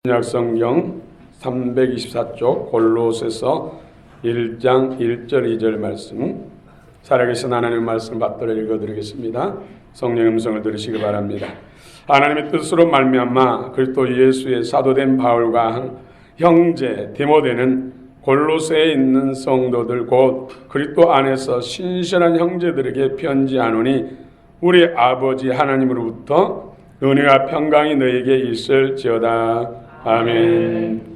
신약성경 324쪽 골로새서 1장 1절 2절 말씀, 살아계신 하나님의 말씀 받들어 읽어드리겠습니다. 성령의 음성을 들으시기 바랍니다. 하나님의 뜻으로 말미암아 그리스도 예수의 사도된 바울과 형제 디모데는 골로새에 있는 성도들 곧 그리스도 안에서 신실한 형제들에게 편지하노니 우리 아버지 하나님으로부터 은혜와 평강이 너에게 있을지어다. 아멘.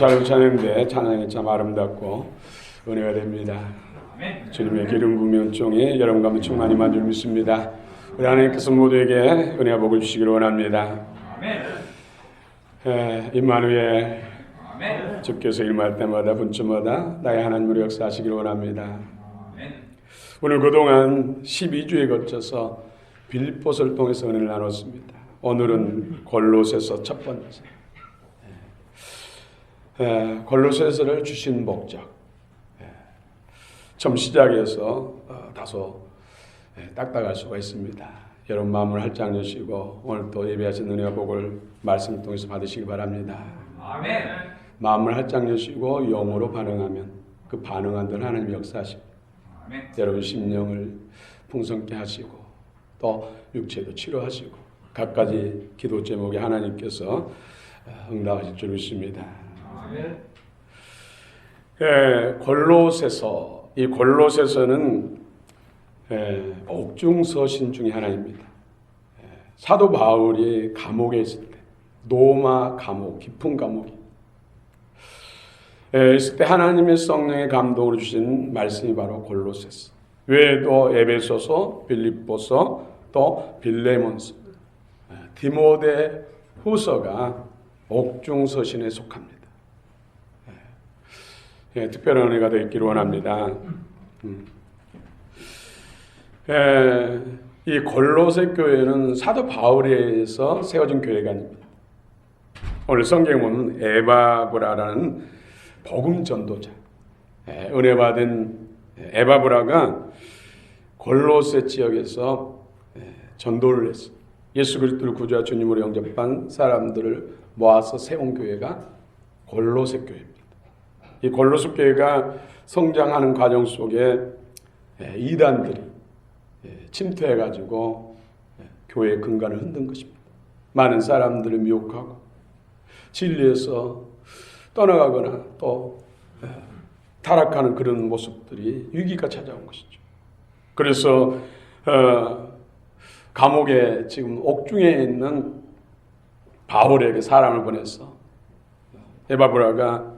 잘 찬양인데 찬양이 참 아름답고 은혜가 됩니다. 주님의 기름 부으며 은총이 여러분과 함께 충만히 임한 줄 믿습니다. 우리 하나님께서 모두에게 은혜와 복을 주시기를 원합니다. 임마누엘, 주께서 일할 때마다 분주마다 나의 하나님으로 역사하시기를 원합니다. 오늘 그동안 12주에 거쳐서 빌립보서를 통해서 은혜를 나눴습니다. 오늘은 골로새서 첫 번째 골로새서를 주신 목적, 처음 시작해서 다소 딱딱할 수가 있습니다. 여러분 마음을 활짝 여시고 오늘 또 예배하신 은혜와 복을 말씀을 통해서 받으시기 바랍니다. 아멘. 마음을 활짝 여시고 영으로 반응하면 그 반응한 대로 하나님이 역사하십니다. 아멘. 여러분 심령을 풍성케 하시고 또 육체도 치료하시고 갖가지 기도 제목에 하나님께서 응답하실 줄 믿습니다. 골로새서, 이 골로새서는 옥중서신 중에 하나입니다. 사도 바울이 감옥에 있을 때, 노마 감옥, 깊은 감옥이 있을 때 하나님의 성령의 감동으로 주신 말씀이 바로 골로새서, 외에도 에베소서, 빌립보서, 또 빌레몬서, 디모데 후서가 옥중서신에 속합니다. 특별한 은혜가 되어 있기를 원합니다. 이 골로새 교회는 사도 바울에 의해서 세워진 교회가 아닙니다. 오늘 성경에 보면 에바브라라는 복음 전도자, 은혜 받은 에바브라가 골로새 지역에서 전도를 했어요. 예수 그리스도를 구주와 주님으로 영접한 사람들을 모아서 세운 교회가 골로새 교회입니다. 이 골로새 교회가 성장하는 과정 속에 이단들이 침투해가지고 교회의 근간을 흔든 것입니다. 많은 사람들을 미혹하고 진리에서 떠나가거나 또 타락하는 그런 모습들이 위기가 찾아온 것이죠. 그래서 감옥에 지금 옥중에 있는 바울에게 사람을 보내서 에바브라가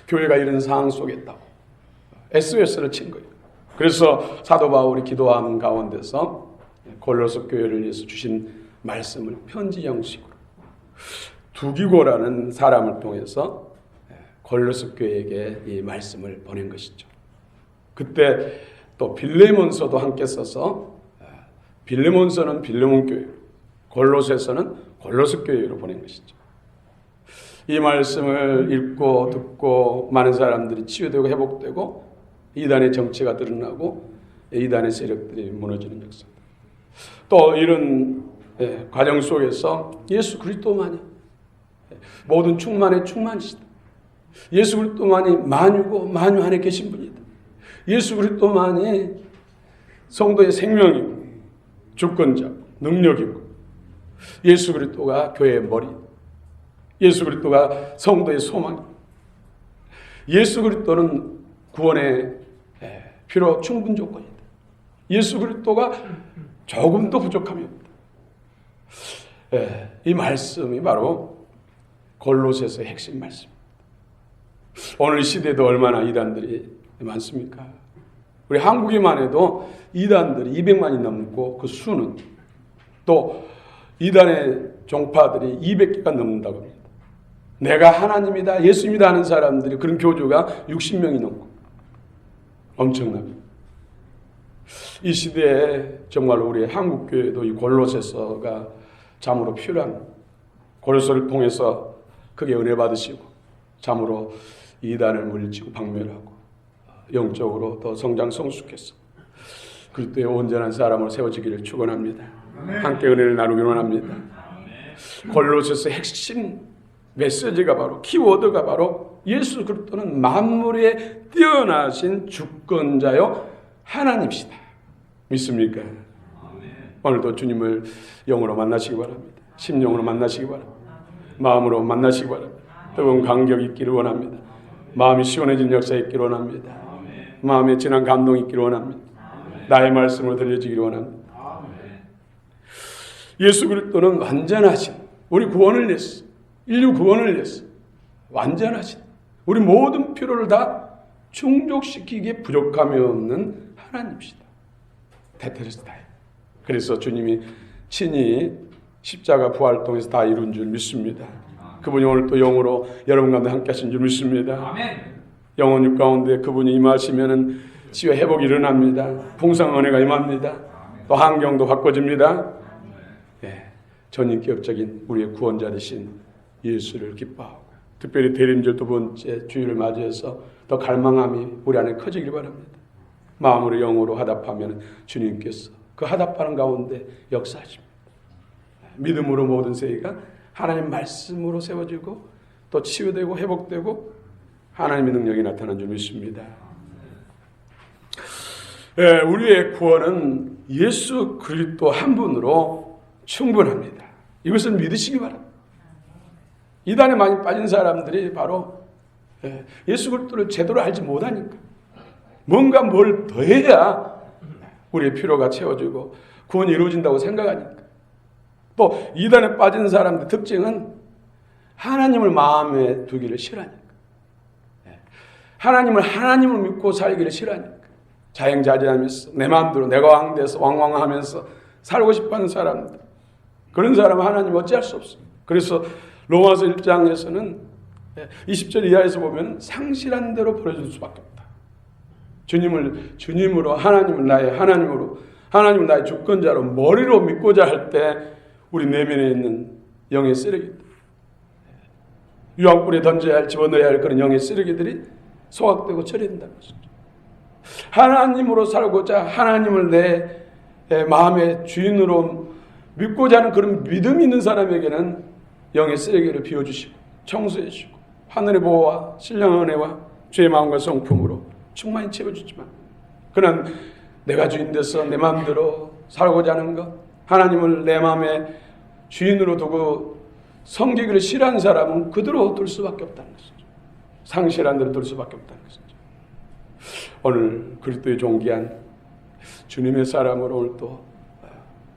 교회가 이런 상황 속에 있다고 SOS를 친 거예요. 그래서 사도 바울이 기도하는 가운데서 골로새 교회를 위해서 주신 말씀을 편지 형식으로 두기고라는 사람을 통해서 골로새 교회에게 이 말씀을 보낸 것이죠. 그때 또 빌레몬서도 함께 써서 빌레몬서는 빌레몬 교회, 골로새서는 골로새 교회로 보낸 것이죠. 이 말씀을 읽고 듣고 많은 사람들이 치유되고 회복되고 이단의 정체가 드러나고 이단의 세력들이 무너지는 역사. 또 이런 과정 속에서 예수 그리스도만이 모든 충만의 충만이시다. 예수 그리스도만이 만유고 만유 안에 계신 분이다. 예수 그리스도만이 성도의 생명이고 주권자, 능력이고 예수 그리스도가 교회의 머리, 예수 그리스도가 성도의 소망, 예수 그리스도는 구원의 필요 충분 조건이다. 예수 그리스도가 조금도 부족함이 없다. 이 말씀이 바로 골로새서의 핵심 말씀입니다. 오늘 시대에도 얼마나 이단들이 많습니까? 우리 한국에만 해도 이단들이 200만이 넘고 그 수는 또 이단의 종파들이 200개가 넘는다고 합니다. 내가 하나님이다, 예수입니다 하는 사람들이 그런 교주가 60명이 넘고 엄청납니다. 이 시대에 정말로 우리 한국교회도 이 골로새서가 참으로 필요한, 골로새를 통해서 크게 은혜 받으시고 참으로 이단을 물리치고 박멸하고 영적으로 더 성장 성숙해서 그리스도의 온전한 사람으로 세워지기를 축원합니다. 함께 은혜를 나누기를 원합니다. 골로새서 핵심 메시지가 바로 키워드가 바로 예수 그리스도는 만물에 뛰어나신 주권자요 하나님이시다. 믿습니까? 오늘도 주님을 영으로 만나시기 바랍니다. 심령으로 만나시기 바랍니다. 마음으로 만나시기 바랍니다. 뜨거운 감격이 있기를 원합니다. 마음이 시원해진 역사 있기를 원합니다. 마음에 진한 감동이 있기를 원합니다. 나의 말씀으로 들려지기를 원합니다. 예수 그리스도는 완전하신, 우리 구원을 위해서, 인류 구원을 위해서 완전하신, 우리 모든 필요를 다 충족시키기에 부족함이 없는 하나님이시다. 테테레스타이. 그래서 주님이 친히 십자가 부활을 통해서 다 이룬 줄 믿습니다. 그분이 오늘 또 영으로 여러분 가운데 함께 하신 줄 믿습니다. 영혼 육 가운데 그분이 임하시면은 치유 회복이 일어납니다. 풍성 은혜가 임합니다. 또 환경도 바꿔집니다. 전인격적인 우리의 구원자 되신 예수를 기뻐하고 특별히 대림절 두 번째 주일을 맞이해서 더 갈망함이 우리 안에 커지길 바랍니다. 마음으로 영으로 화답하면 주님께서 그 화답하는 가운데 역사하십니다. 믿음으로 모든 세계가 하나님 말씀으로 세워지고 또 치유되고 회복되고 하나님의 능력이 나타난 줄 믿습니다. 우리의 구원은 예수 그리스도 한 분으로 충분합니다. 이것을 믿으시기 바랍니다. 이단에 많이 빠진 사람들이 바로 예수 그리스도를 제대로 알지 못하니까 뭔가 뭘 더해야 우리의 필요가 채워지고 구원이 이루어진다고 생각하니까, 또 이단에 빠진 사람들의 특징은 하나님을 마음에 두기를 싫어하니까, 하나님을 믿고 살기를 싫어하니까 자행자재하면서 내 마음대로 내가 왕돼서 왕왕하면서 살고 싶어하는 사람들, 그런 사람은 하나님 어찌할 수 없습니다. 그래서 로마서 1장에서는 20절 이하에서 보면 상실한 대로 버려질 수밖에 없다. 주님으로 하나님을 나의 하나님으로 하나님을 나의 주권자로 머리로 믿고자 할 때 우리 내면에 있는 영의 쓰레기들, 유황불에 던져야 할, 집어넣어야 할 그런 영의 쓰레기들이 소각되고 처리된다는 것이죠. 하나님으로 살고자 하나님을 내 마음의 주인으로 믿고자 하는 그런 믿음이 있는 사람에게는 영의 쓰레기를 비워주시고 청소해 주시고 하늘의 보호와 신령한 은혜와 주의 마음과 성품으로 충만히 채워주지만, 그는 내가 주인 돼서 내 마음대로 살고자 하는 것, 하나님을 내 마음의 주인으로 두고 섬기기를 싫어하는 사람은 그대로 둘 수밖에 없다는 것이죠. 상실한 대로 둘 수밖에 없다는 것이죠. 오늘 그리스도의 존귀한 주님의 사람으로 오늘 또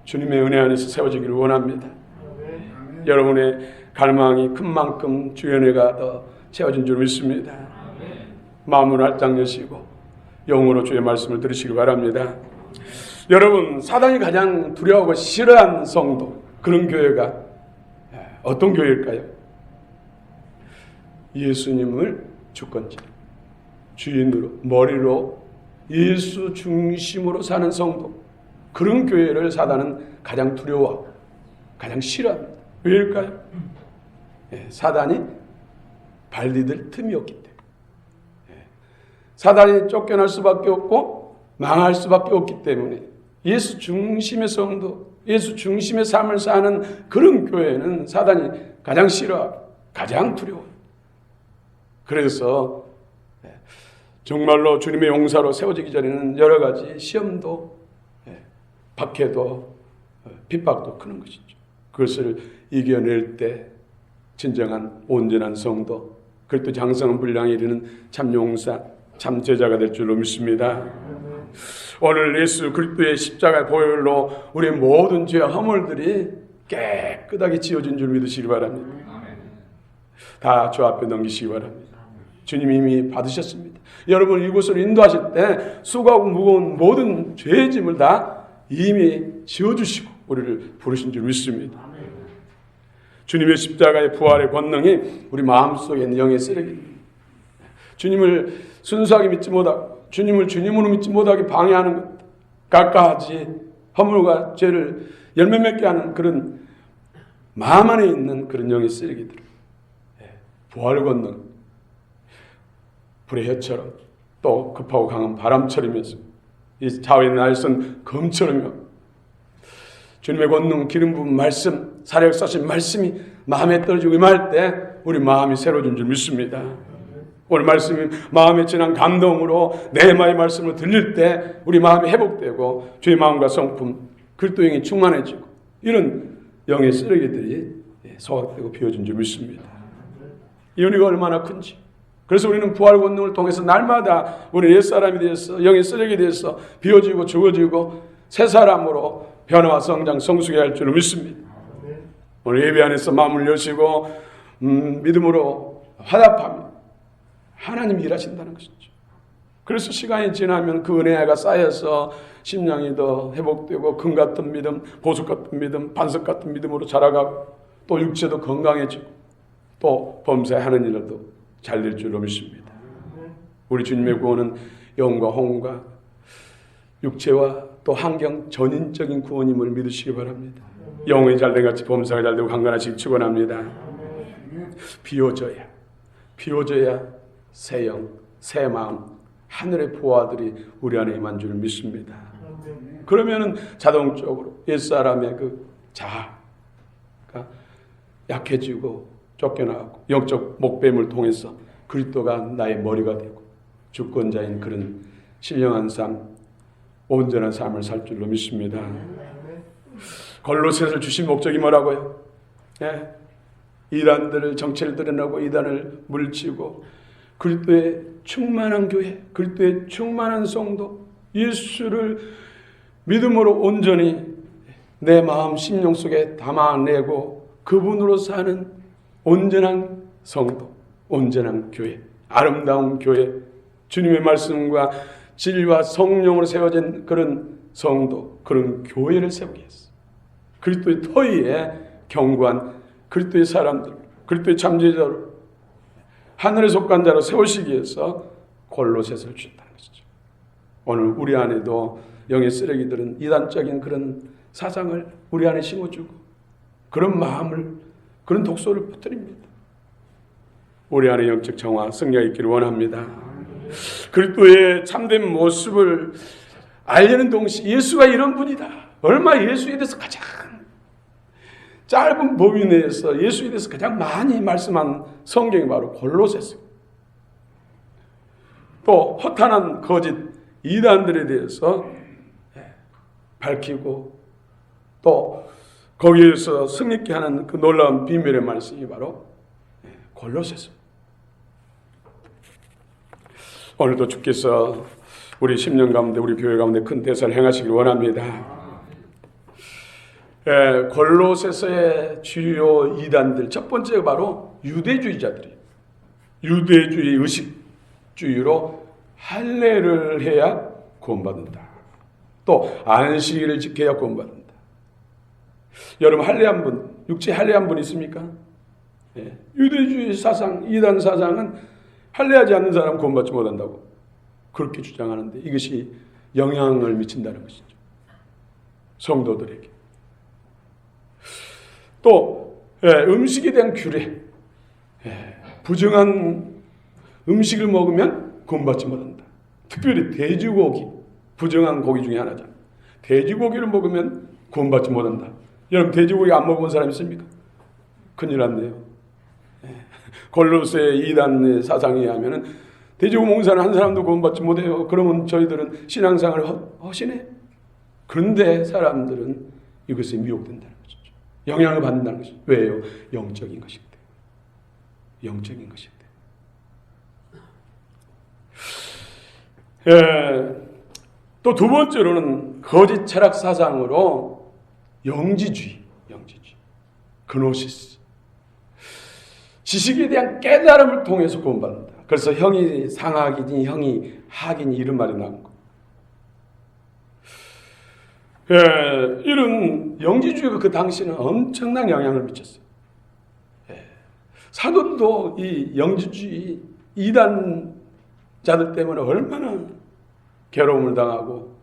주님의 은혜 안에서 세워지기를 원합니다. 여러분의 갈망이 큰 만큼 주의 은혜가 더 채워진 줄 믿습니다. 마음을 활짝 여시고 영으로 주의 말씀을 들으시기 바랍니다. 여러분, 사단이 가장 두려워하고 싫어하는 성도, 그런 교회가 어떤 교회일까요? 예수님을 주권자, 주인으로, 머리로 예수 중심으로 사는 성도, 그런 교회를 사단은 가장 두려워하고 가장 싫어합니다. 왜일까요? 사단이 발디딜 틈이 없기 때문에. 사단이 쫓겨날 수밖에 없고 망할 수밖에 없기 때문에 예수 중심의 성도, 예수 중심의 삶을 사는 그런 교회는 사단이 가장 싫어하고 가장 두려워요. 그래서 정말로 주님의 용사로 세워지기 전에는 여러 가지 시험도 박해도 핍박도 크는 것이죠. 그것을 이겨낼 때 진정한 온전한 성도, 그리고 장성한 분량에 이르는 참 용사, 참 제자가 될 줄로 믿습니다. 오늘 예수 그리스도의 십자가의 보혈로 우리의 모든 죄와 허물들이 깨끗하게 지워진 줄 믿으시기 바랍니다. 다 주 앞에 넘기시기 바랍니다. 주님이 이미 받으셨습니다. 여러분 이곳으로 인도하실 때 수고하고 무거운 모든 죄의 짐을 다 이미 지워주시고 우리를 부르신 줄 믿습니다. 주님의 십자가의 부활의 권능이 우리 마음속에 있는 영의 쓰레기입니다. 주님을 순수하게 믿지 못하고 주님을 주님으로 믿지 못하게 방해하는 것, 가까하지 허물과 죄를 열매 맺게 하는 그런 마음 안에 있는 그런 영의 쓰레기들, 부활 권능, 불의 혀처럼 또 급하고 강한 바람처럼이면서 이 좌우의 날선 검처럼요, 주님의 권능, 기름 부은 말씀, 사력 사신 말씀이 마음에 떨어지고 임할 때 우리 마음이 새로워진 줄 믿습니다. 오늘 말씀이 마음에 진한 감동으로 내 마음의 말씀을 들릴 때 우리 마음이 회복되고 주의 마음과 성품, 그리스도의 영이 충만해지고 이런 영의 쓰레기들이 소각되고 비워진 줄 믿습니다. 이 은혜가 얼마나 큰지. 그래서 우리는 부활 권능을 통해서 날마다 우리 옛사람이 되어서 영의 쓰레기 되어서 비워지고 주어지고 새 사람으로 변화와 성장, 성숙해야 할 줄 믿습니다. 오늘 예배 안에서 마음을 여시고 믿음으로 화답하며 하나님이 일하신다는 것이죠. 그래서 시간이 지나면 그 은혜가 쌓여서 심령이 더 회복되고 금 같은 믿음, 보석 같은 믿음, 반석 같은 믿음으로 자라가고 또 육체도 건강해지고 또 범사하는 일도 잘 될 줄로 믿습니다. 우리 주님의 구원은 영과 홍과 육체와 또 환경 전인적인 구원임을 믿으시기 바랍니다. 영이 잘된 같이 범사가 잘되고 강건하시기 축원합니다. 비워져야 새 영, 새 마음, 하늘의 보화들이 우리 안에 임한 줄 믿습니다. 그러면은 자동적으로 옛사람의 그 자아가 약해지고 쫓겨나고 영적 목뱀을 통해서 그리스도가 나의 머리가 되고 주권자인 그런 신령한 삶, 온전한 삶을 살 줄로 믿습니다. 골로새를 주신 목적이 뭐라고요? 이단들을 정체를 드러내고 이단을 물리치고 그리스도의 충만한 교회, 그리스도의 충만한 성도, 예수를 믿음으로 온전히 내 마음 심령 속에 담아내고 그분으로 사는 온전한 성도, 온전한 교회, 아름다운 교회, 주님의 말씀과 진리와 성령으로 세워진 그런 성도, 그런 교회를 세우게 했어. 그리스도의 터위에 견고한 그리스도의 사람들, 그리스도의 잠재자로 하늘에 속한 자로 세우시기 위해서 골로새서를 주셨다는 것이죠. 오늘 우리 안에도 영의 쓰레기들은 이단적인 그런 사상을 우리 안에 심어주고 그런 마음을, 그런 독소를 퍼뜨립니다. 우리 안에 영적 정화, 승리가 있기를 원합니다. 그리스도의 참된 모습을 알려는 동시에 예수가 이런 분이다. 얼마 예수에 대해서 가장 짧은 범위 내에서 예수에 대해서 가장 많이 말씀한 성경이 바로 골로새서. 또 허탄한 거짓 이단들에 대해서 밝히고 또 거기에서 승리케 하는 그 놀라운 비밀의 말씀이 바로 골로새서. 오늘도 주께서 우리 10년 가운데 우리 교회 가운데 큰 대사를 행하시길 원합니다. 골로새서의 주요 이단들 첫 번째가 바로 유대주의자들이에요. 유대주의 의식주의로 할례를 해야 구원받는다. 또 안식일을 지켜야 구원받는다. 여러분 할례한 분, 육체 할례한 분 있습니까? 유대주의 사상, 이단 사상은 할례하지 않는 사람 구원받지 못한다고 그렇게 주장하는데 이것이 영향을 미친다는 것이죠. 성도들에게. 또 음식에 대한 규례, 부정한 음식을 먹으면 구원받지 못한다. 특별히 돼지고기, 부정한 고기 중에 하나잖아요. 돼지고기를 먹으면 구원받지 못한다. 여러분 돼지고기 안 먹어본 사람 있습니까? 큰일 났네요. 골로새 이단의 사상에 의하면 돼지고기 먹는 사람 한 사람도 구원받지 못해요. 그러면 저희들은 신앙생활을 허신해요. 그런데 사람들은 이것에 미혹된다는 것이죠. 영향을 받는다는 것이죠. 왜요? 영적인 것인데. 영적인 것인데. 또 두 번째로는 거짓 철학 사상으로 영지주의. 그노시스. 지식에 대한 깨달음을 통해서 구원받는다. 그래서 형이 상학이니 형이 하기니 이런 말이 나온 거. 이런 영지주의가 그 당시에는 엄청난 영향을 미쳤어요. 사도도 이 영지주의 이단자들 때문에 얼마나 괴로움을 당하고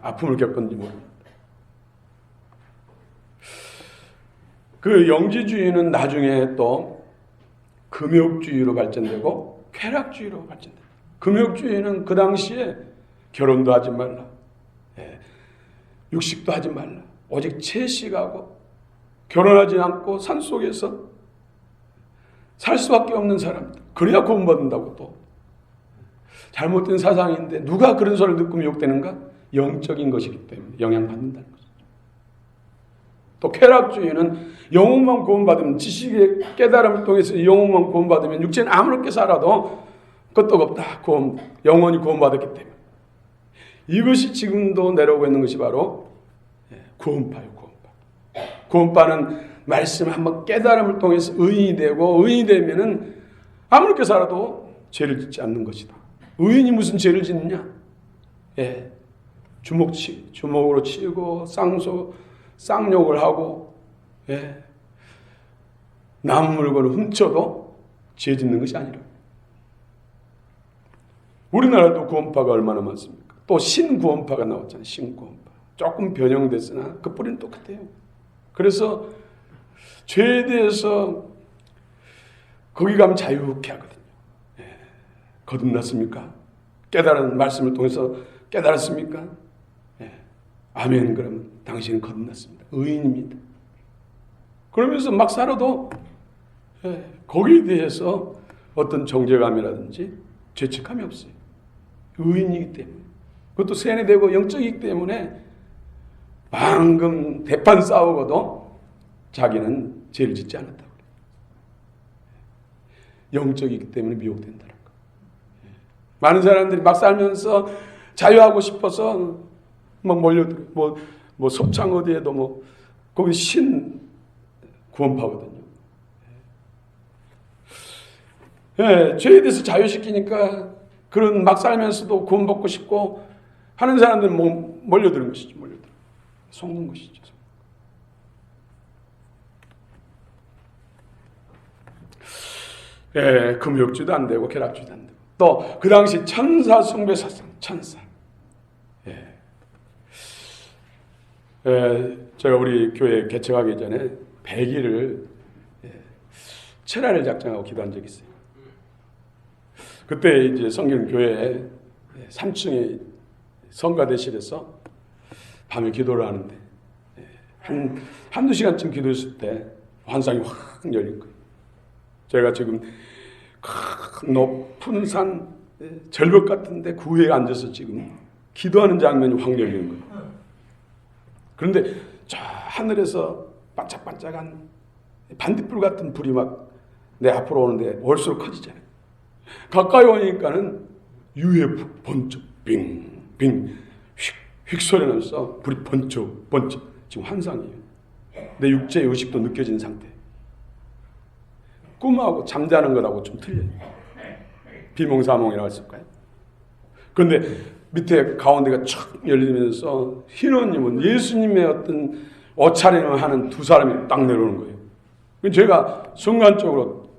아픔을 겪었는지 모릅니다. 그 영지주의는 나중에 또 금욕주의로 발전되고 쾌락주의로 발전된다. 금욕주의는 그 당시에 결혼도 하지 말라, 육식도 하지 말라, 오직 채식하고 결혼하지 않고 산속에서 살 수밖에 없는 사람들, 그래야 구원받는다고. 또 잘못된 사상인데 누가 그런 소리를 듣고 미혹되는가? 영적인 것이기 때문에 영향받는다는 것이죠. 또 쾌락주의는 영혼만 구원받으면, 지식의 깨달음을 통해서 영혼만 구원받으면 육체는 아무렇게 살아도 끄떡없다. 영혼이 구원받았기 때문에. 이것이 지금도 내려오고 있는 것이 바로 구원파예요. 구원파는 말씀 한번 깨달음을 통해서 의인이 되고, 의인이 되면은 아무렇게 살아도 죄를 짓지 않는 것이다. 의인이 무슨 죄를 짓느냐? 주먹으로 치고 쌍욕을 하고, 남 물건을 훔쳐도 죄 짓는 것이 아니라. 우리나라도 구원파가 얼마나 많습니까? 또 신구원파가 나왔잖아요. 신구원파. 조금 변형됐으나 그 뿌리는 똑같아요. 그래서 죄에 대해서 거기 가면 자유케 하거든요. 거듭났습니까? 깨달은 말씀을 통해서 깨달았습니까? 아멘. 그러면 당신은 거듭났습니다. 의인입니다. 그러면서 막 살아도 거기에 대해서 어떤 정죄감이라든지 죄책감이 없어요. 의인이기 때문에. 그것도 세뇌되고 영적이기 때문에 방금 대판 싸우고도 자기는 죄를 짓지 않았다고. 영적이기 때문에 미혹된다는 거. 많은 사람들이 막 살면서 자유하고 싶어서 막 몰려들어. 뭐 섭창 어디에도 거기 신 구원파거든요. 죄에 대해서 자유시키니까 그런 막 살면서도 구원받고 싶고 하는 사람들은 몰려드는 것이죠. 속는 것이죠. 금욕주도 안 되고 쾌락주도 안 되고 또 그 당시 천사 숭배 사상 천사. 제가 우리 교회 개척하기 전에 100일을 철야를 작정하고 기도한 적이 있어요. 그때 이제 성경교회 3층에 성가대실에서 밤에 기도를 하는데 한두 시간쯤 기도했을 때 환상이 확 열린 거예요. 제가 지금 큰 높은 산 절벽 같은데 그 위에 앉아서 지금 기도하는 장면이 확 열리는 거예요. 그런데 저 하늘에서 반짝반짝한 반딧불 같은 불이 막 내 앞으로 오는데 올수록 커지잖아요. 가까이 오니까는 UFO 번쩍 빙빙 휙 소리 나면서 불이 번쩍 지금 환상이에요. 내 육체의 의식도 느껴지는 상태. 꿈하고 잠자는 것하고 좀 틀려요. 비몽사몽이라고 했을까요? 그런데 밑에 가운데가 촥 열리면서 흰 옷 입은 예수님의 어떤 옷차림을 하는 두 사람이 딱 내려오는 거예요. 제가 순간적으로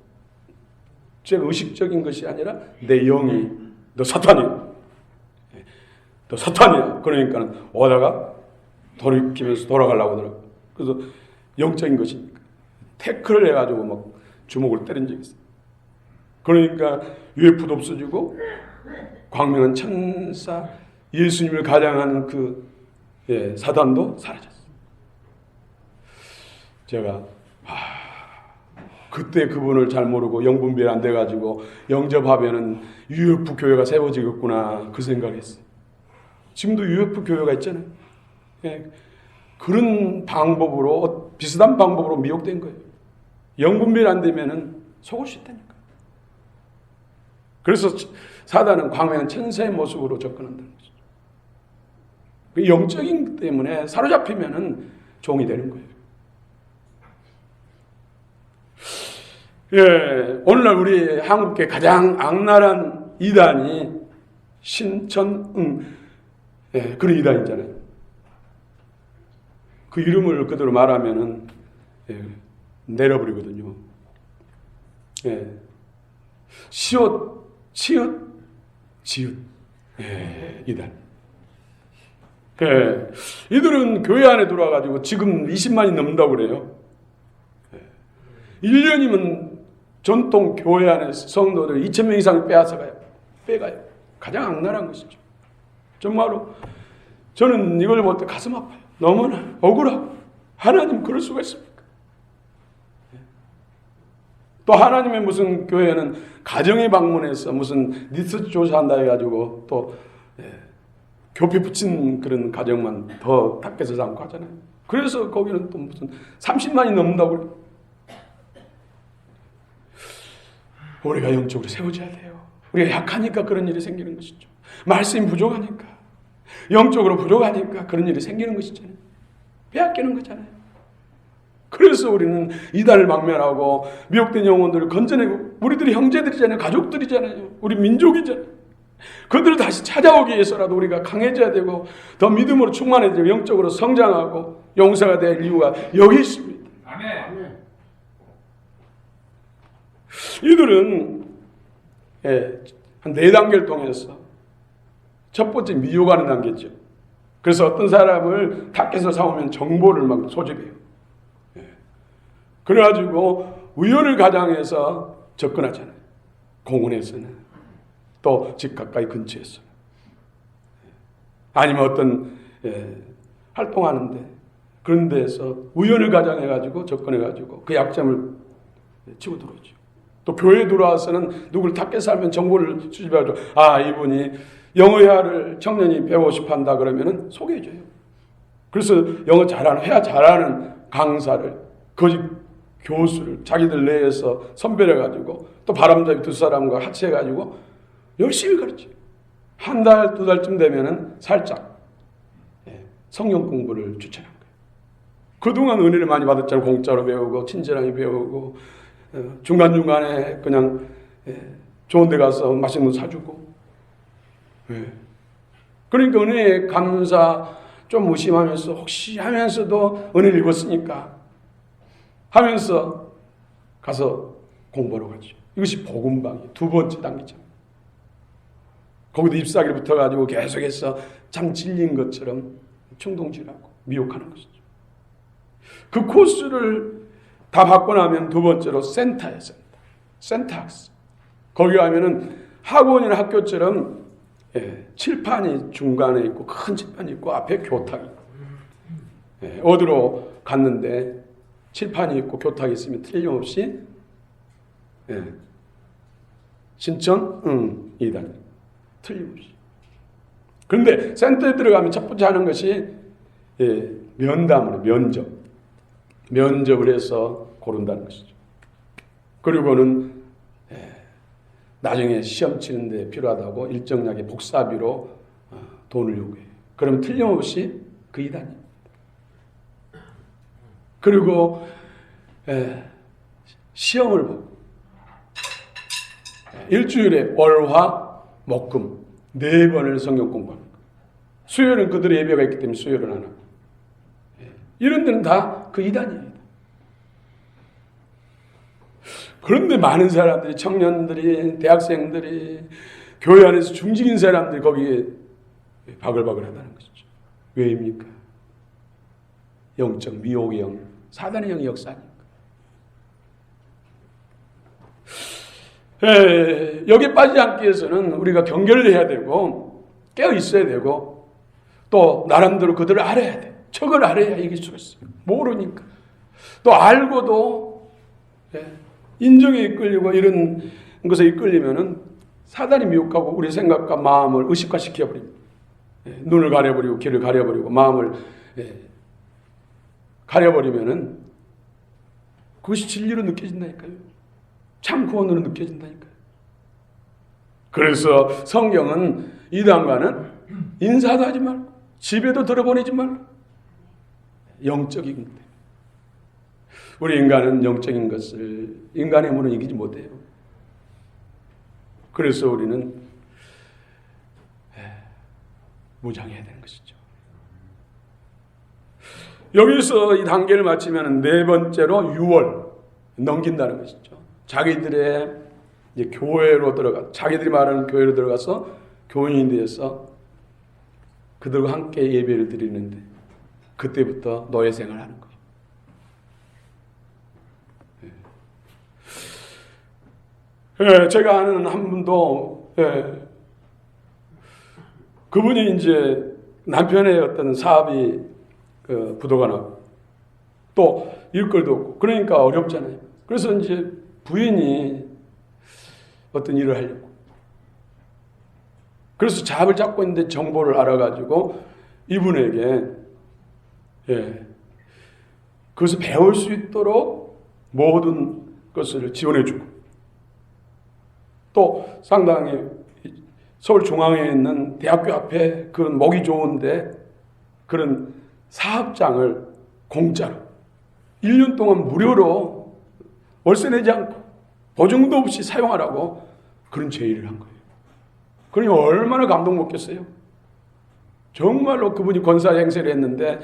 제 의식적인 것이 아니라 내 영이 너 사탄이야. 너 사탄이야. 그러니까 오다가 돌이키면서 돌아가려고 하더라고요. 그래서 영적인 것이니까 태클을 해가지고 막 주먹을 때린 적이 있어요. 그러니까 UFO도 없어지고 광명한 천사 예수님을 가장하는 그 사단도 사라졌어요. 제가 그때 그분을 잘 모르고 영분별이 안 돼가지고 영접하면은 UFO 교회가 세워지겠구나 그 생각했어요. 지금도 UFO 교회가 있잖아요. 그런 방법으로 비슷한 방법으로 미혹된 거예요. 영분별이 안 되면은 속을 수 있다니까. 그래서 사단은 광명한 천사의 모습으로 접근한다는 거죠. 영적인 것 때문에 사로잡히면은 종이 되는 거예요. 오늘날 우리 한국계 가장 악랄한 이단이 신천응 그런 이단이잖아요. 그 이름을 그대로 말하면은 내려버리거든요. 시옷, 치읓, 지읒 이단. 이들은 교회 안에 들어와가지고 지금 20만이 넘는다고 그래요. 1년이면 전통 교회 안에 성도들 2,000명 이상 빼가요. 가장 악랄한 것이죠. 정말로 저는 이걸 볼 때 가슴 아파요. 너무나 억울하고 하나님 그럴 수가 있습니까? 또 하나님의 무슨 교회는 가정에 방문해서 무슨 리서치 조사한다 해가지고 또 교피 붙인 그런 가정만 더 닦여서 삼고 하잖아요. 그래서 거기는 또 무슨 30만이 넘는다고 그래요. 우리가 영적으로 세워져야 돼요. 우리가 약하니까 그런 일이 생기는 것이죠. 말씀이 부족하니까, 영적으로 부족하니까 그런 일이 생기는 것이잖아요. 빼앗기는 거잖아요. 그래서 우리는 이단을 막멸하고 미혹된 영혼들을 건져내고 우리들이 형제들이잖아요. 가족들이잖아요. 우리 민족이잖아요. 그들을 다시 찾아오기 위해서라도 우리가 강해져야 되고 더 믿음으로 충만해야 되고 영적으로 성장하고 용사가 될 이유가 여기 있습니다. 아멘. 이들은 한 4단계를 통해서 첫 번째 미혹하는 단계죠. 그래서 어떤 사람을 탁해서 사오면 정보를 막 소집해요. 그래가지고 우연을 가장해서 접근하잖아요. 공원에서는 또 집 가까이 근처에서는 아니면 어떤 활동하는데 그런 데에서 우연을 가장해가지고 접근해가지고 그 약점을 치고 들어오죠. 또 교회에 들어와서는 누구를 탁해서 알면 정보를 수집해가지고 이분이 영어회화를 청년이 배우고 싶어 한다 그러면은 소개해줘요. 그래서 영어 잘하는, 회화 잘하는 강사를, 거짓 교수를 자기들 내에서 선별해가지고 또 바람잡이 2사람과 합치해가지고 열심히 가르쳐요. 한 달, 2달쯤 되면은 살짝 성경 공부를 추천한 거예요. 그동안 은혜를 많이 받았잖아요. 공짜로 배우고 친절하게 배우고 중간중간에 그냥 좋은 데 가서 맛있는 거 사주고 그러니까 은혜에 감사 좀 무심하면서 혹시 하면서도 은혜를 입었으니까 하면서 가서 공부하러 가죠. 이것이 복음방이 두 번째 단계죠. 거기도 잎사귀를 붙어가지고 계속해서 참 질린 것처럼 충동질하고 미혹하는 것이죠. 그 코스를 다 받고 나면 두 번째로 센터예요. 센터 학습. 거기 가면은 학원이나 학교처럼 칠판이 중간에 있고 큰 칠판이 있고 앞에 교탁이 있고 어디로 갔는데 칠판이 있고 교탁이 있으면 틀림없이 신청 이단 틀림없이. 그런데 센터에 들어가면 첫 번째 하는 것이 면담으로 면접을 해서 고른다는 것이죠. 그리고는 나중에 시험 치는데 필요하다고 일정량의 복사비로 돈을 요구해요. 그럼 틀림없이 그 이단입니다. 그리고 시험을 보고 일주일에 월화 목금 4번을 성경 공부하는 거예요. 수요일은 그들의 예배가 있기 때문에 수요일은 안 하고 이런 데는 다 그 이단입니다. 그런데 많은 사람들이 청년들이 대학생들이 교회 안에서 중직인 사람들이 거기에 바글바글 한다는 것이죠. 왜입니까? 영적 미혹의 영, 사단의 영이 역사하니까. 여기에 빠지지 않기 위해서는 우리가 경계를 해야 되고 깨어 있어야 되고 또 나름대로 그들을 알아야 돼. 척을 알아야 이길 수가 있어요. 모르니까. 또 알고도 인정에 이끌리고 이런 것에 이끌리면은 사단이 미혹하고 우리 생각과 마음을 의식화시켜버립니다. 눈을 가려버리고 귀를 가려버리고 마음을 가려버리면은 그것이 진리로 느껴진다니까요. 참 구원으로 느껴진다니까요. 그래서 성경은 이단과는 인사도 하지 말고 집에도 들어보내지 말고 영적인 것. 우리 인간은 영적인 것을 인간의 힘으로 이기지 못해요. 그래서 우리는 무장해야 되는 것이죠. 여기서 이 단계를 마치면 네 번째로 6월 넘긴다는 것이죠. 자기들의 이제 교회로 들어가, 자기들이 말하는 교회로 들어가서 교인이 되어서 그들과 함께 예배를 드리는데 그때부터 노예 생활하는 거예요. 제가 아는 한 분도 그분이 이제 남편의 어떤 사업이 부도가 나고 또 일거리도 없고 그러니까 어렵잖아요. 그래서 이제 부인이 어떤 일을 하려고 그래서 잡을 잡고 있는데 정보를 알아가지고 이분에게 그것을 배울 수 있도록 모든 것을 지원해주고 또 상당히 서울 중앙에 있는 대학교 앞에 그런 먹이 좋은데 그런 사업장을 공짜로 1년 동안 무료로 월세 내지 않고 보증도 없이 사용하라고 그런 제의를 한 거예요. 그러니 얼마나 감동 먹겠어요. 정말로 그분이 권사 행세를 했는데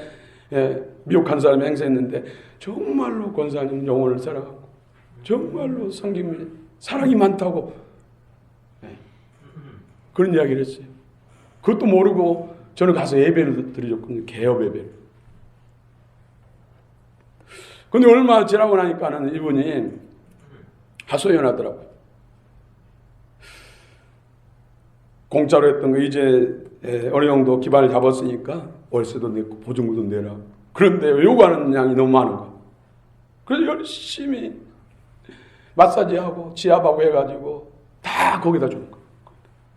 미혹한 사람이 행세했는데 정말로 권사님 영혼을 사랑하고 정말로 성김이 사랑이 많다고 그런 이야기를 했어요. 그것도 모르고 저는 가서 예배를 드려줬거든요. 개업 예배를. 근데 얼마 지나고 나니까는 이분이 하소연하더라고요. 공짜로 했던 거 이제 어느 정도 기반을 잡았으니까 월세도 내고 보증금도 내라. 그런데 요구하는 양이 너무 많은 거예요. 그래서 열심히 마사지하고 지압하고 해가지고 다 거기다 주는 거예요.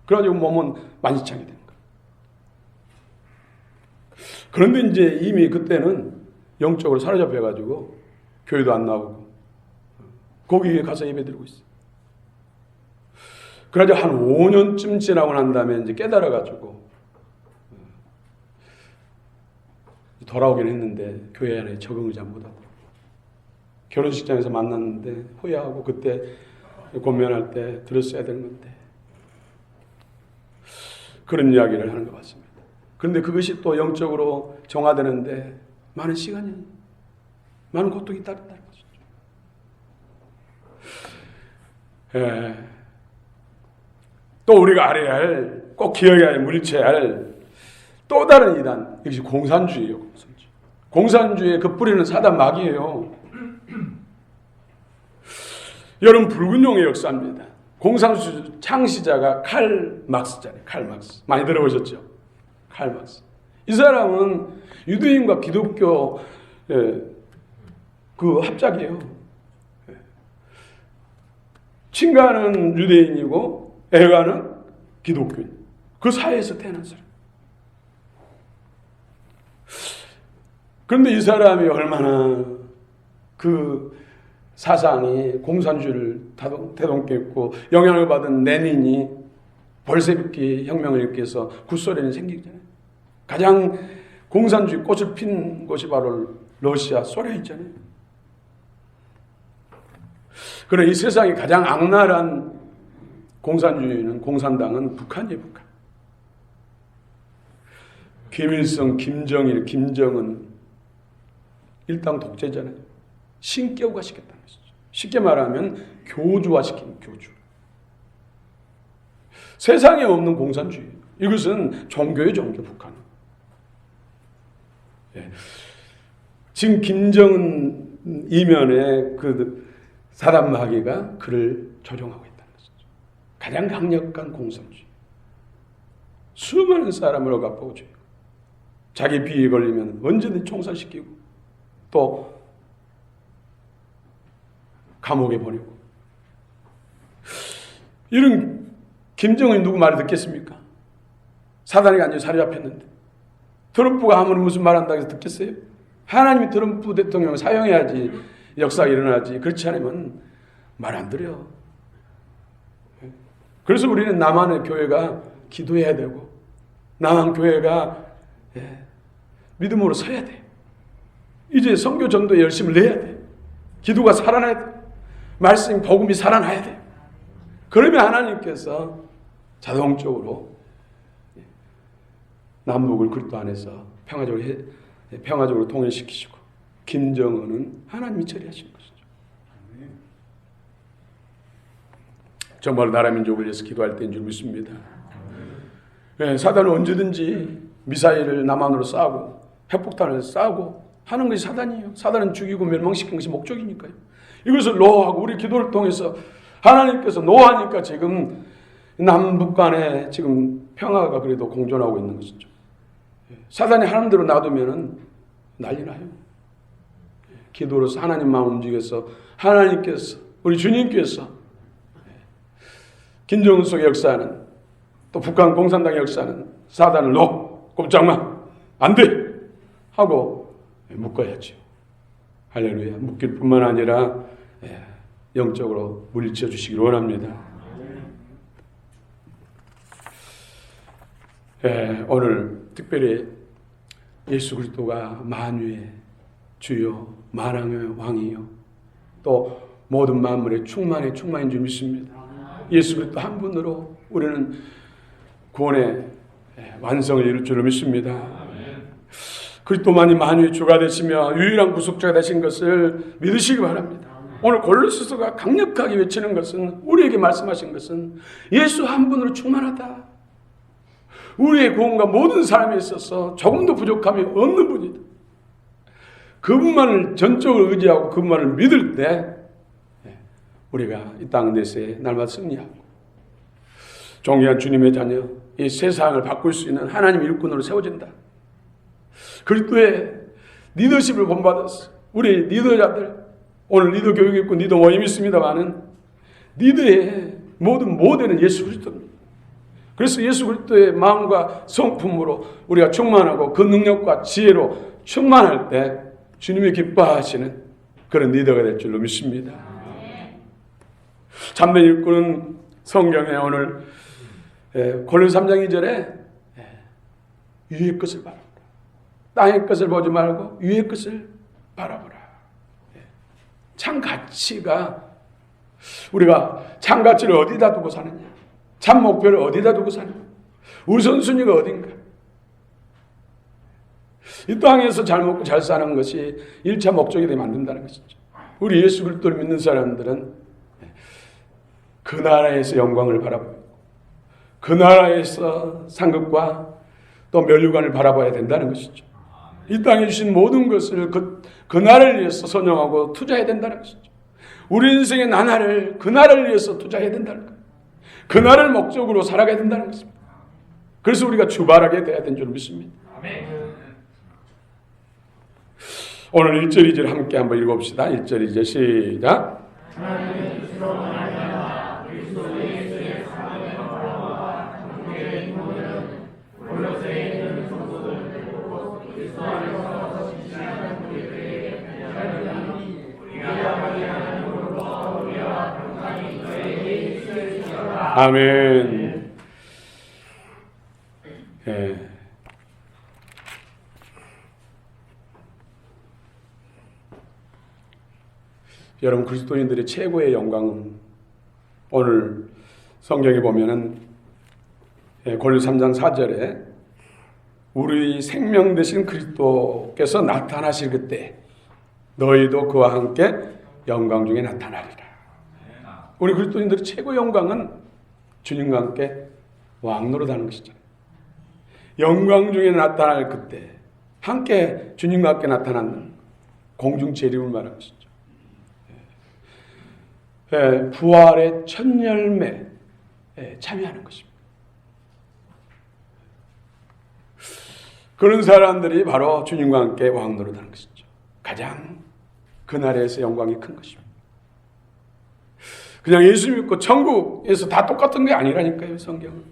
그래가지고 몸은 만시창이 되는 거예요. 그런데 이제 이미 그때는 영적으로 사로잡혀가지고 교회도 안 나오고 거기에 가서 예배드리고 있어요. 그래가지고 한 5년쯤 지나고 난 다음에 이제 깨달아가지고 돌아오긴 했는데 교회 안에 적응을 잘 못하더라고요. 결혼식장에서 만났는데 후회하고 그때 권면할 때 들었어야 되는 건데 그런 이야기를 하는 것 같습니다. 그런데 그것이 또 영적으로 정화되는데 많은 시간이 많은 고통이 따른다는 것이죠. 또 우리가 알아야 할, 꼭 기억해야 할, 물리쳐야 할 또 다른 이단, 이것이 공산주의예요. 공산주의의 그 뿌리는 사단 마귀예요. 여러분, 붉은 용의 역사입니다. 공산주의 창시자가 칼 막스잖아요. 칼 막스. 많이 들어보셨죠? 칼 막스. 이 사람은 유대인과 기독교 그 합작이에요. 친가는 유대인이고 애가는 기독교인. 그 사이에서 태어난 사람. 그런데 이 사람이 얼마나 그 사상이 공산주의를 태동했고 영향을 받은 레닌이 볼셰비키 혁명을 일으켜서 구소련이 생기잖아요. 가장 공산주의 꽃을 핀 곳이 바로 러시아, 소련 있잖아요. 그러나 이 세상에 가장 악랄한 공산주의는, 공산당은 북한이에요. 북한. 김일성, 김정일, 김정은 일당 독재잖아요. 신격화시켰다는 것이죠. 쉽게 말하면 교주화시키는 교주. 세상에 없는 공산주의. 이것은 종교의 종교, 북한은. 지금 김정은 이면에 그 사단 마귀가 그를 조종하고 있다는 것이죠. 가장 강력한 공산주의. 수많은 사람을 억압하고 줘요. 자기 비위에 걸리면 언제든지 총살시키고 또 감옥에 보내고. 이런 김정은이 누구 말을 듣겠습니까? 사단이 아니고 사로잡혔는데 트럼프가 아무리 무슨 말한다고 해서 듣겠어요? 하나님이 트럼프 대통령을 사용해야지 역사가 일어나지. 그렇지 않으면 말 안 들어요. 그래서 우리는 남한의 교회가 기도해야 되고 남한 교회가 믿음으로 서야 돼. 이제 선교 전도에 열심을 내야 돼. 기도가 살아나야 돼. 말씀, 복음이 살아나야 돼. 그러면 하나님께서 자동적으로 남북을 그리스도 안에서 평화적으로 통일시키시고 김정은은 하나님이 처리하시는 것이죠. 정말 나라 민족을 위해서 기도할 때인 줄 믿습니다. 사단은 언제든지 미사일을 남한으로 쏴고 핵폭탄을 쏴고 하는 것이 사단이에요. 사단은 죽이고 멸망시키는 것이 목적이니까요. 이것을 노하고 우리 기도를 통해서 하나님께서 노하니까 지금 남북 간에 지금 평화가 그래도 공존하고 있는 것이죠. 사단이 하는 대로 놔두면 난리 나요. 기도로서 하나님 마음 움직여서 하나님께서 우리 주님께서 김정은 속의 역사는 또 북한 공산당의 역사는 사단을 꼼짝마 안 돼 하고 묶어야죠. 할렐루야. 묶일 뿐만 아니라 영적으로 물리쳐 주시기를 원합니다. 오늘 특별히 예수 그리스도가 만유의 주요 만왕의 왕이요 또 모든 만물의 충만의 충만인 줄 믿습니다. 예수 그리스도 한 분으로 우리는 구원의 완성을 이룰 줄을 믿습니다. 그리스도만이 만유의 주가 되시며 유일한 구속자가 되신 것을 믿으시기 바랍니다. 오늘 골로새서가 강력하게 외치는 것은, 우리에게 말씀하신 것은 예수 한 분으로 충만하다. 우리의 구원과 모든 사람에 있어서 조금도 부족함이 없는 분이다. 그분만을 전적으로 의지하고 그분만을 믿을 때 우리가 이 땅에서의 날마다 승리하고 존귀한 주님의 자녀, 이 세상을 바꿀 수 있는 하나님의 일꾼으로 세워진다. 그리스도의 리더십을 본받았어. 우리 리더자들, 오늘 리더 교육이 있고 리더 모임이 있습니다만은 리더의 모든 모델은 예수 그리스도입니다. 그래서 예수 그리스도의 마음과 성품으로 우리가 충만하고 그 능력과 지혜로 충만할 때 주님이 기뻐하시는 그런 리더가 될 줄로 믿습니다. 참된 일꾼은 성경에 오늘 골로새 3장 2절에 위의 것을 바라보라. 땅의 것을 보지 말고 위의 것을 바라보라. 참 가치가, 우리가 참 가치를 어디다 두고 사느냐, 참 목표를 어디다 두고 사느냐, 우선순위가 어딘가. 이 땅에서 잘 먹고 잘 사는 것이 1차 목적이 되면 안 된다는 것이죠. 우리 예수 그리스도를 믿는 사람들은 그 나라에서 영광을 바라보고 그 나라에서 상급과 또 면류관을 바라봐야 된다는 것이죠. 이 땅에 주신 모든 것을 그 나라를 위해서 선용하고 투자해야 된다는 것이죠. 우리 인생의 나날을 그 나라를 위해서 투자해야 된다는 거예요. 그 나라를 목적으로 살아가야 된다는 것입니다. 그래서 우리가 주발하게 돼야 된 줄 믿습니다. 오늘 1절 2절 함께 한번 읽어봅시다. 1절 2절 시작. 아멘. 예. 여러분, 그리스도인들의 최고의 영광은 오늘 성경에 보면은 고린도서 3장 4절에 우리 생명 되신 그리스도께서 나타나실 그때 너희도 그와 함께 영광 중에 나타나리라. 우리 그리스도인들의 최고의 영광은 주님과 함께 왕노릇하는 것이죠. 영광 중에 나타날 그때 함께 주님과 함께 나타나는 공중 재림을 말하는 것이죠. 부활의 첫 열매에 참여하는 것입니다. 그런 사람들이 바로 주님과 함께 왕노릇하는 것이죠. 가장 그 나라에서 영광이 큰 것입니다. 그냥 예수 믿고 천국에서 다 똑같은 게 아니라니까요. 성경은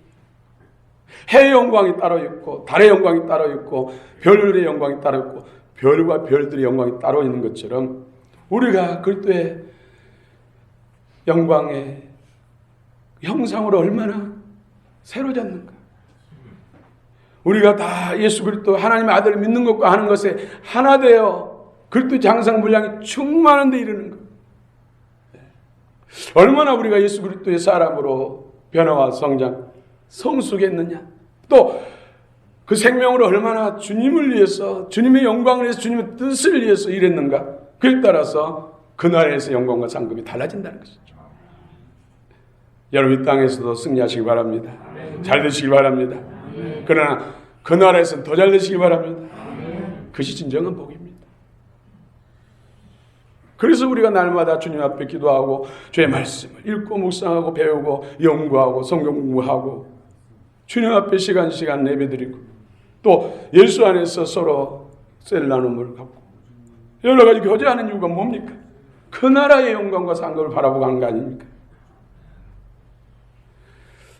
해의 영광이 따로 있고 달의 영광이 따로 있고 별의 영광이 따로 있고 별과 별들의 영광이 따로 있는 것처럼 우리가 그리스도의 영광의 형상으로 얼마나 새로졌는가. 우리가 다 예수 그리스도 하나님의 아들을 믿는 것과 하는 것에 하나 되어 그리스도의 장상 분량이 충만한 데 이르는 것. 얼마나 우리가 예수 그리스도의 사람으로 변화와 성장, 성숙했느냐. 또 그 생명으로 얼마나 주님을 위해서, 주님의 영광을 위해서, 주님의 뜻을 위해서 일했는가. 그에 따라서 그 나라에서 영광과 상급이 달라진다는 것이죠. 여러분, 이 땅에서도 승리하시기 바랍니다. 잘 되시기 바랍니다. 그러나 그 나라에서는 더 잘 되시기 바랍니다. 그것이 진정한 복입니다. 그래서 우리가 날마다 주님 앞에 기도하고 주의 말씀을 읽고 묵상하고 배우고 연구하고 성경 공부하고 주님 앞에 시간 예배드리고 또 예수 안에서 서로 셀 나눔을 갖고 여러 가지 교제하는 이유가 뭡니까? 그 나라의 영광과 상급을 바라보고 한 거 아닙니까?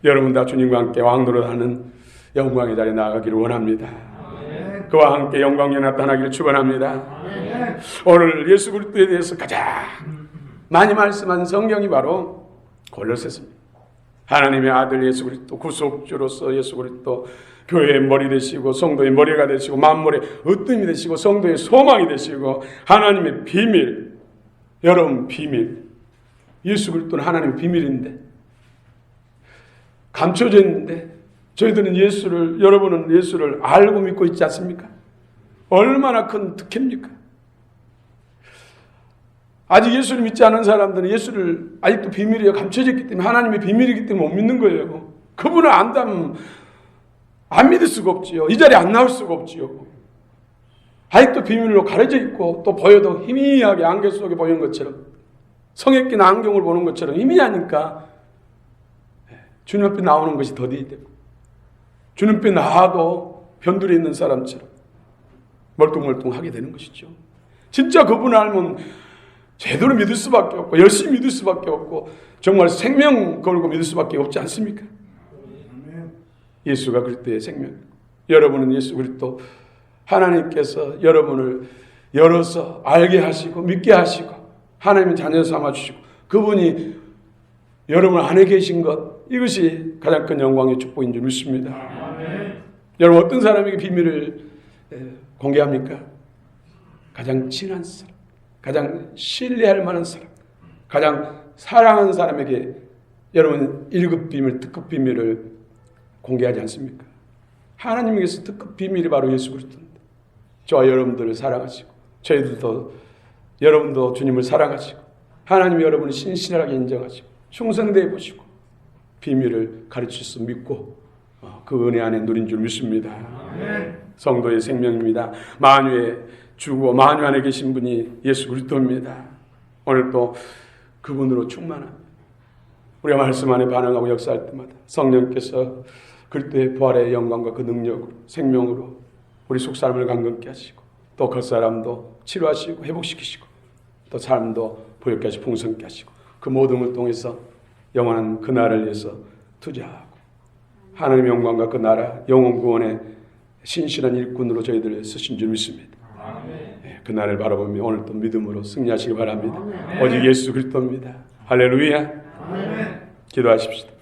여러분 다 주님과 함께 왕노릇하는 영광의 자리에 나아가기를 원합니다. 그와 함께 영광이 나타나기를 축원합니다. 오늘 예수 그리스도에 대해서 가장 많이 말씀한 성경이 바로 골로새서입니다. 하나님의 아들 예수 그리스도 구속주로서 예수 그리스도 교회의 머리 되시고 성도의 머리가 되시고 만물의 으뜸이 되시고 성도의 소망이 되시고 하나님의 비밀, 여러분 비밀, 예수 그리스도는 하나님의 비밀인데 감춰져 있는데 저희들은 여러분은 예수를 알고 믿고 있지 않습니까? 얼마나 큰 특혜입니까? 아직 예수를 믿지 않은 사람들은 예수를 아직도 비밀이 감춰져 있기 때문에 하나님의 비밀이기 때문에 못 믿는 거예요. 그분을 안다면 안 믿을 수가 없지요. 이 자리에 안 나올 수가 없지요. 아직도 비밀로 가려져 있고 또 보여도 희미하게 안개 속에 보이는 것처럼 성에 낀 안경을 보는 것처럼 희미하니까 주님 앞에 나오는 것이 더디게 되고 주님 앞에 나와도 변두리에 있는 사람처럼 멀뚱멀뚱하게 되는 것이죠. 진짜 그분을 알면 제대로 믿을 수밖에 없고 열심히 믿을 수밖에 없고 정말 생명 걸고 믿을 수밖에 없지 않습니까? 예수가 그리스도의 생명. 여러분은 예수 그리스도 하나님께서 여러분을 열어서 알게 하시고 믿게 하시고 하나님의 자녀 삼아주시고 그분이 여러분 안에 계신 것 이것이 가장 큰 영광의 축복인 줄 믿습니다. 여러분 어떤 사람에게 비밀을 공개합니까? 가장 친한 사람, 가장 신뢰할 만한 사람, 가장 사랑하는 사람에게 여러분 1급 비밀, 특급 비밀을 공개하지 않습니까? 하나님께서 특급 비밀이 바로 예수 그리스도입니다. 저와 여러분들을 사랑하시고 저희들도 여러분도 주님을 사랑하시고 하나님이 여러분을 신실하게 인정하시고 충성되어 보시고 비밀을 가르칠 수 믿고 그 은혜 안에 누린 줄 믿습니다. 성도의 생명입니다. 만유에 주고 만유 안에 계신 분이 예수 그리스도입니다. 오늘 또 그분으로 충만합니다. 우리가 말씀 안에 반응하고 역사할 때마다 성령께서 그리스도의 부활의 영광과 그 능력으로 생명으로 우리 속사람을 강건케 하시고 또 겉사람도 치료하시고 회복시키시고 또 삶도 보혈케 하시고 풍성케 하시고 그 모든 걸 통해서 영원한 그 나라를 위해서 투자하고 하나님의 영광과 그 나라 영원 구원의 신실한 일꾼으로 저희들을 쓰신 줄 믿습니다. 네, 그 날을 바라보며 오늘 또 믿음으로 승리하시기 바랍니다. 오직 예수 그리스도입니다. 할렐루야. 기도하십시다.